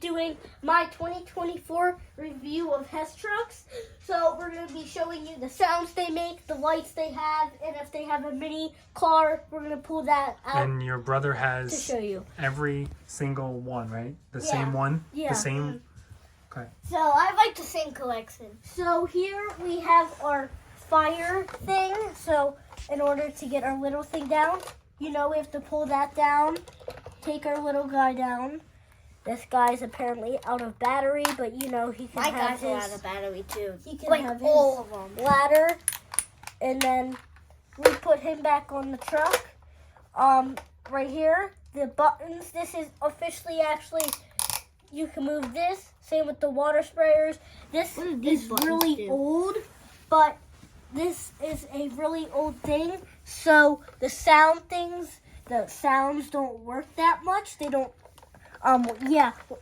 doing my 2024 review of Hess trucks. So we're going to be showing you the sounds they make, the lights they have, and if they have a mini car, we're going to pull that out. And your brother has to show you every single one, right? The same one? Yeah. The same? Okay. So I like the same collection. So here we have our fire thing. So in order to get our little thing down, we have to pull that down, take our little guy down. This guy's apparently out of battery, but he can My have guy's out of battery too. He can like have all his of them. ladder, and then we put him back on the truck. Right here, the buttons. This is officially you can move this. Same with the water sprayers. This is really old, but this is a really old thing. So the sounds don't work that much. They don't.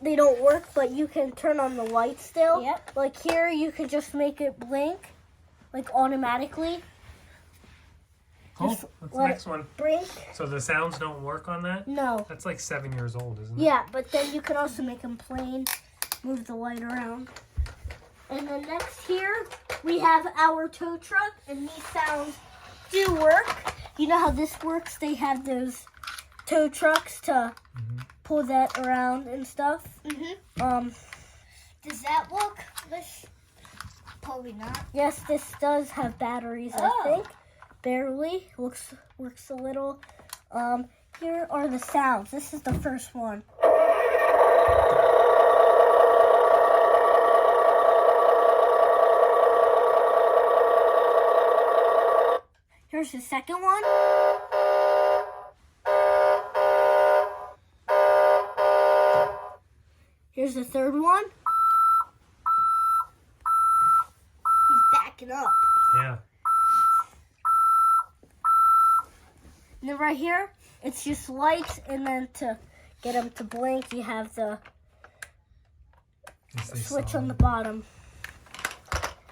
They don't work, but you can turn on the light still. Yep. Like here, you can just make it blink, like automatically. Cool. That's the next one. Blink. So the sounds don't work on that? No. That's like 7 years old, isn't it? Yeah, but then you can also make them plain, move the light around. And then next here, we have our tow truck, and these sounds do work. You know how this works? They have those tow trucks to pull that around and stuff. Does that work? Probably not. Yes, this does have batteries, I think. Barely. Works a little. Here are the sounds. This is the first one. Here's the second one. Here's the third one. He's backing up. Yeah. And then right here, it's just lights, and then to get them to blink, you have the switch on the bottom.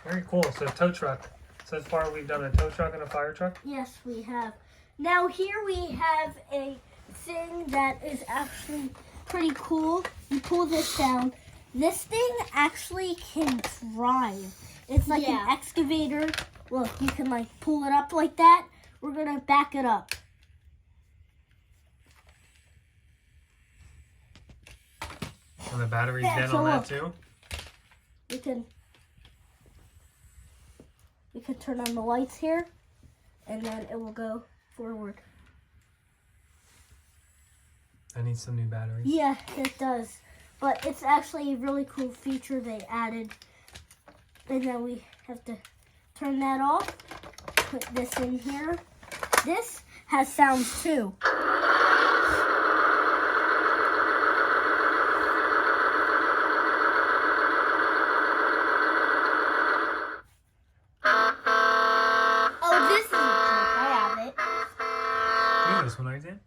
Very cool. So tow truck. So far we've done a tow truck and a fire truck? Yes, we have. Now here we have a thing that is actually pretty cool. You pull this down. This thing actually can drive. It's like an excavator. Look, you can pull it up like that. We're going to back it up. And the battery's dead so on that look. too? We can turn on the lights here, and then it will go forward. I need some new batteries. Yeah, it does. But it's actually a really cool feature they added. And then we have to turn that off. Put this in here. This has sounds too. Oh, this is I have it. You have this one, right there?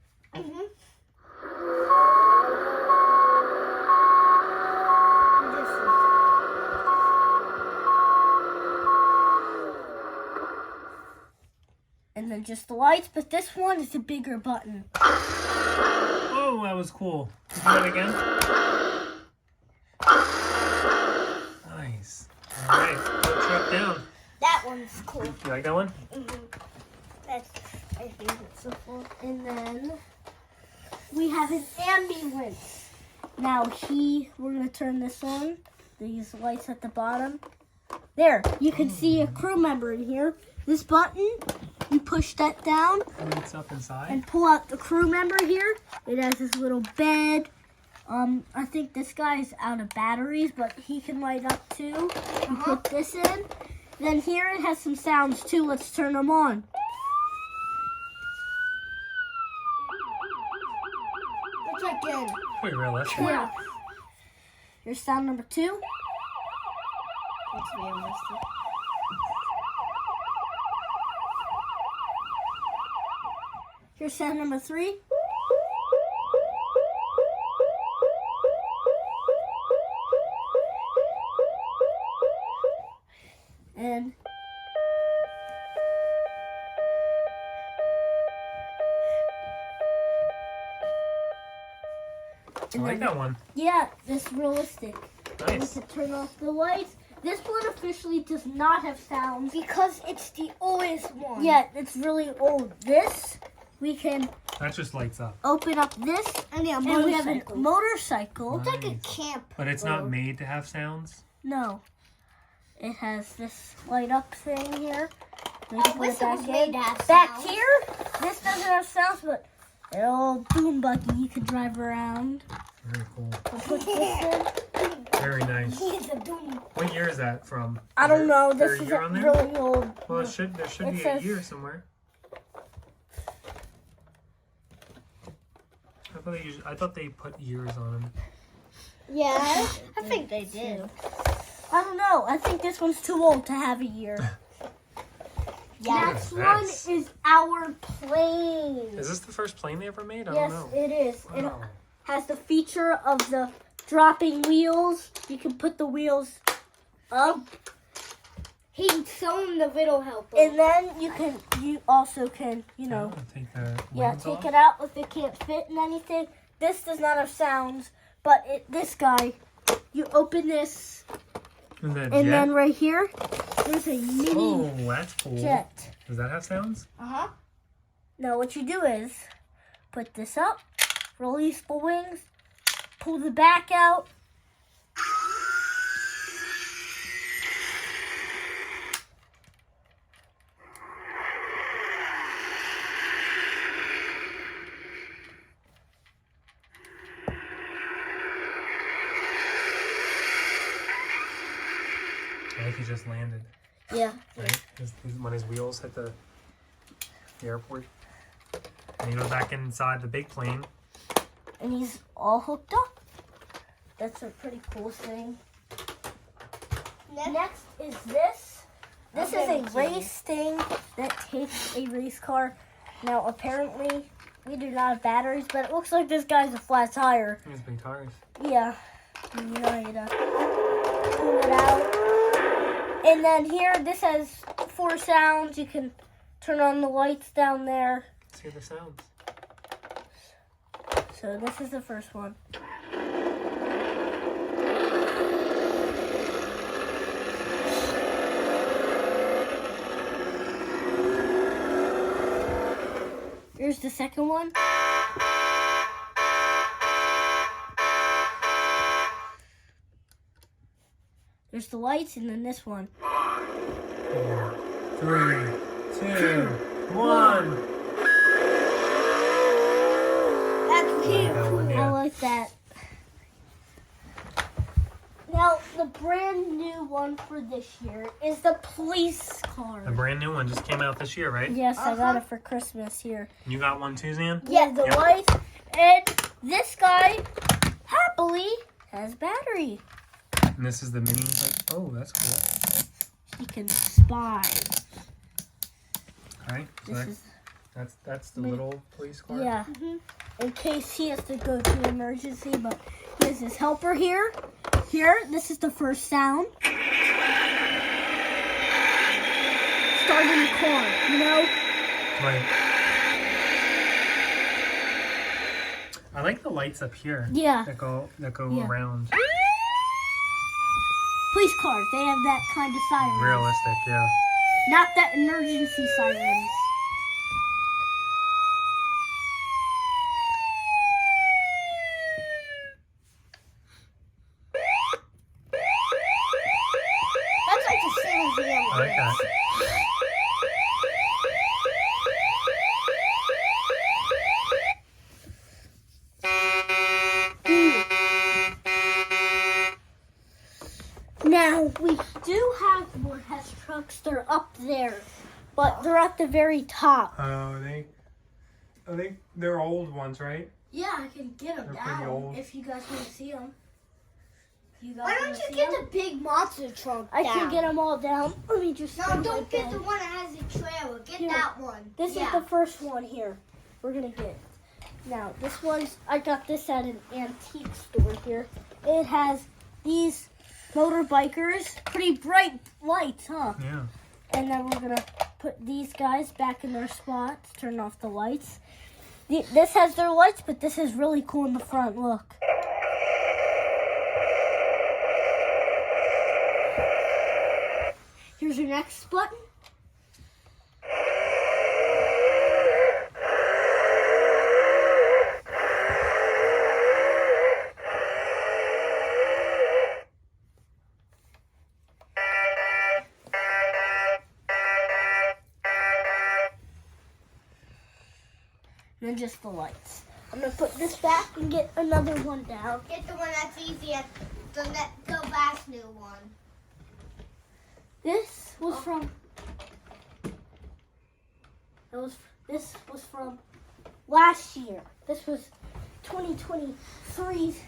And then just the lights, but this one is a bigger button. Oh, that was cool. Can you do it again? Nice. All right, tow truck down. That one's cool. You like that one? That's my favorite so far. And then we have an ambulance. Now we're gonna turn this on. These lights at the bottom. There, you can see a crew member in here. This button, you push that down And it's up inside. and pull out the crew member here. It has this little bed. I think this guy's out of batteries, but he can light up too. You put this in. Then here it has some sounds too. Let's turn them on. It's like good. Pretty realistic. Yeah. Here's sound number 2. It's realistic. Here's sound number 3. And I like that one. Yeah, this realistic. Nice. We can turn off the lights. This one officially does not have sounds. Because it's the oldest one. Yeah, it's really old. This, we can That just lights up. open up this, And yeah, and we have a motorcycle. Nice. It's like a camp. But it's not made to have sounds. No. It has this light up thing here. We can put wish it it back was made in. to have Back sounds. here, this doesn't have sounds, but an old boom buggy you can drive around. Very cool. We'll put this in. Very nice. He's a doom. What year is that from? I don't know. Is there This a is year on there? really old. Well, there should It be a says- year somewhere. I thought they put years on them. Yeah, I think they did. I don't know. I think this one's too old to have a year. Yeah. Next Look at one this. is our plane. Is this the first plane they ever made? I Yes, don't know. it is. It Wow. has the feature of the dropping wheels. You can put the wheels up, He's showing the video helper. and then you also can, Oh, take the yeah, wings take off? it out if it can't fit in anything. This does not have sounds, but this guy, you open this, Is that and jet? then right here, there's a mini Oh, that's cool. jet. Does that have sounds? Uh-huh. Now what you do is put this up, release the wings, pull the back out. I think he just landed. Yeah. Right? When his wheels hit the airport. And he goes back inside the big plane. And he's all hooked up. That's a pretty cool thing. Next is this. This is a race thing that takes a race car. Now, apparently, we do not have batteries, but it looks like this guy's a flat tire. He has big tires. Yeah. You know, you pull it out. And then here, this has 4 sounds. You can turn on the lights down there. Let's hear the sounds. So this is the first one. Here's the second one. There's the lights, and then this one. 4, 3, 2, 1. That's Yeah, that one, I yeah. like that. Now, the brand new one for this year is the police car. The brand new one just came out this year, right? Yes, I got it for Christmas here. You got one too, Zan? Yeah, the Yep. lights. And this guy happily has battery. And this is the mini. Oh, that's cool. He can spy. All right. So This is, that's the mini- little police car. yeah, in case he has to go to an emergency. But he has his helper here. Here, this is the first sound. Starting the car, you know? Right. I like the lights up here. Yeah. That go Yeah. around. Police cars, they have that kind of siren. Realistic, yeah. Not that emergency sirens. That's like the same as the I like that. Now, we do have more Hess trucks. They're up there, but they're at the very top. I think they're old ones, right? Yeah, I can get them They're pretty old. if you guys want to see them. Why don't you get the big monster truck I down? can get them all down. Let me just. No, stand don't like get that. the one that has the trailer. Get Here. that one. This is the first one here. We're gonna get. Now, this one's. I got this at an antique store here. It has these motorbikers, pretty bright lights, huh? Yeah. And then we're gonna put these guys back in their spots. Turn off the lights. This has their lights, but this is really cool in the front. Look. Here's your next button. And then just the lights. I'm gonna put this back and get another one down. Get the one that's easier. The last new one. This was from. This was from last year. This was 2023's.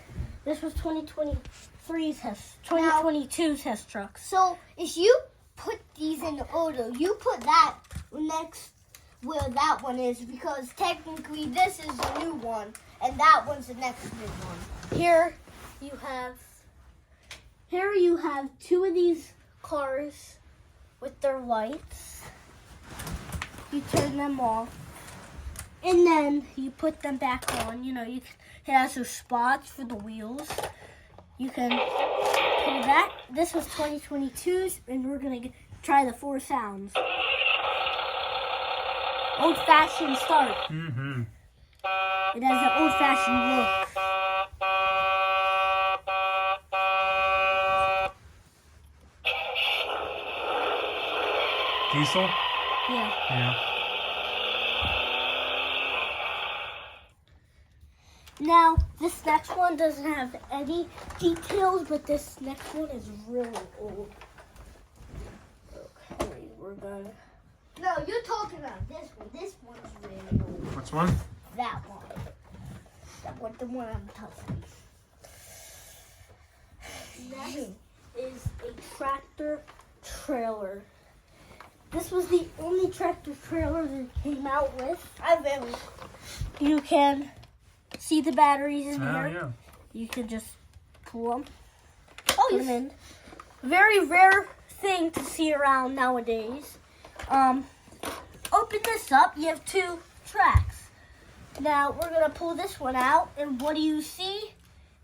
This was 2023's test. 2022's test trucks. So if you put these in the order, you put that next where that one is, because technically this is the new one and that one's the next new one. Here you have two of these cars with their lights. You turn them off, and then you put them back on. You know, it has those spots for the wheels. You can put that. This was 2022's, and we're gonna try the 4 sounds. Old-fashioned start. Mm-hmm. It has an old-fashioned look. Diesel? Yeah. Yeah. Now, this next one doesn't have any details, but this next one is really old. Okay, we're gonna... No, you're talking about this one. This one's really old. Which one? That one. That one, the one I'm touching. Next is a tractor trailer. This was the only tractor trailer that it came out with. You can see the batteries in Oh, here. yeah. You can just pull them. Oh, Put them in. Very rare thing to see around nowadays. Open this up. You have 2 tracks. Now we're gonna pull this one out, and what do you see?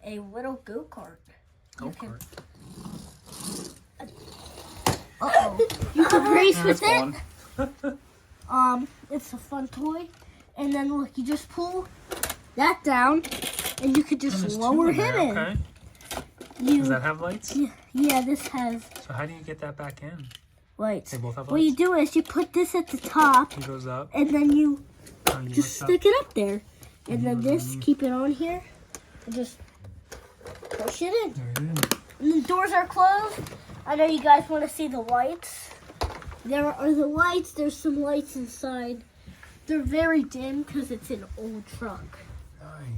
A little go-kart. Go-kart. You can race with That's it. fun. It's a fun toy. And then look, you just pull that down, and you could just There's 2 lower in him there, in. Okay. You, Does that have lights? yeah, this has So how do you get that back in? lights. They both have What you lights? do is you put this at the top, It goes up. and then you Oh, you just lift up. stick it up there. And then this, Mm. keep it on here, and just push it in. There it is. And the doors are closed. I know you guys want to see the lights. There are the lights. There's some lights inside. They're very dim because it's an old truck.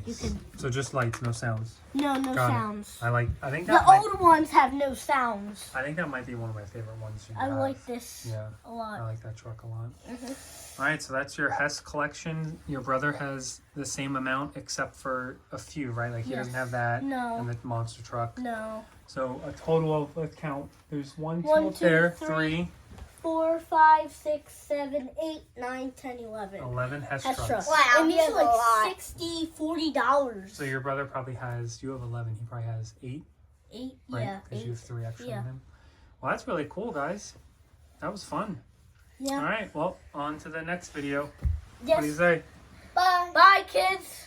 You Nice. can So just lights, no sounds. no Got it. sounds. I think The that might, old ones have no sounds. I think that might be one of my favorite ones you I have. like this Yeah. a I lot. like that truck a lot. Mhm. All right, so that's your Hess collection. Your brother has the same amount except for a few, right? Like he doesn't Yes. have that No. and the monster truck. No. So a total of, let's count. There's 1, 2 1, up 2, there, 3. 3, 4, 5, 6, 7, 8, 9, 10, 11. 11 Hess Hess trucks. trucks. Wow, And these he has are a like lot. $60, $40. So your brother probably has, you have 11, he probably has 8, 8, right? yeah. Because you have 3 extra Yeah. than him. Well, that's really cool, guys. That was fun. Yeah. All right, well, on to the next video. Yes. What do you say? Bye. Bye, kids.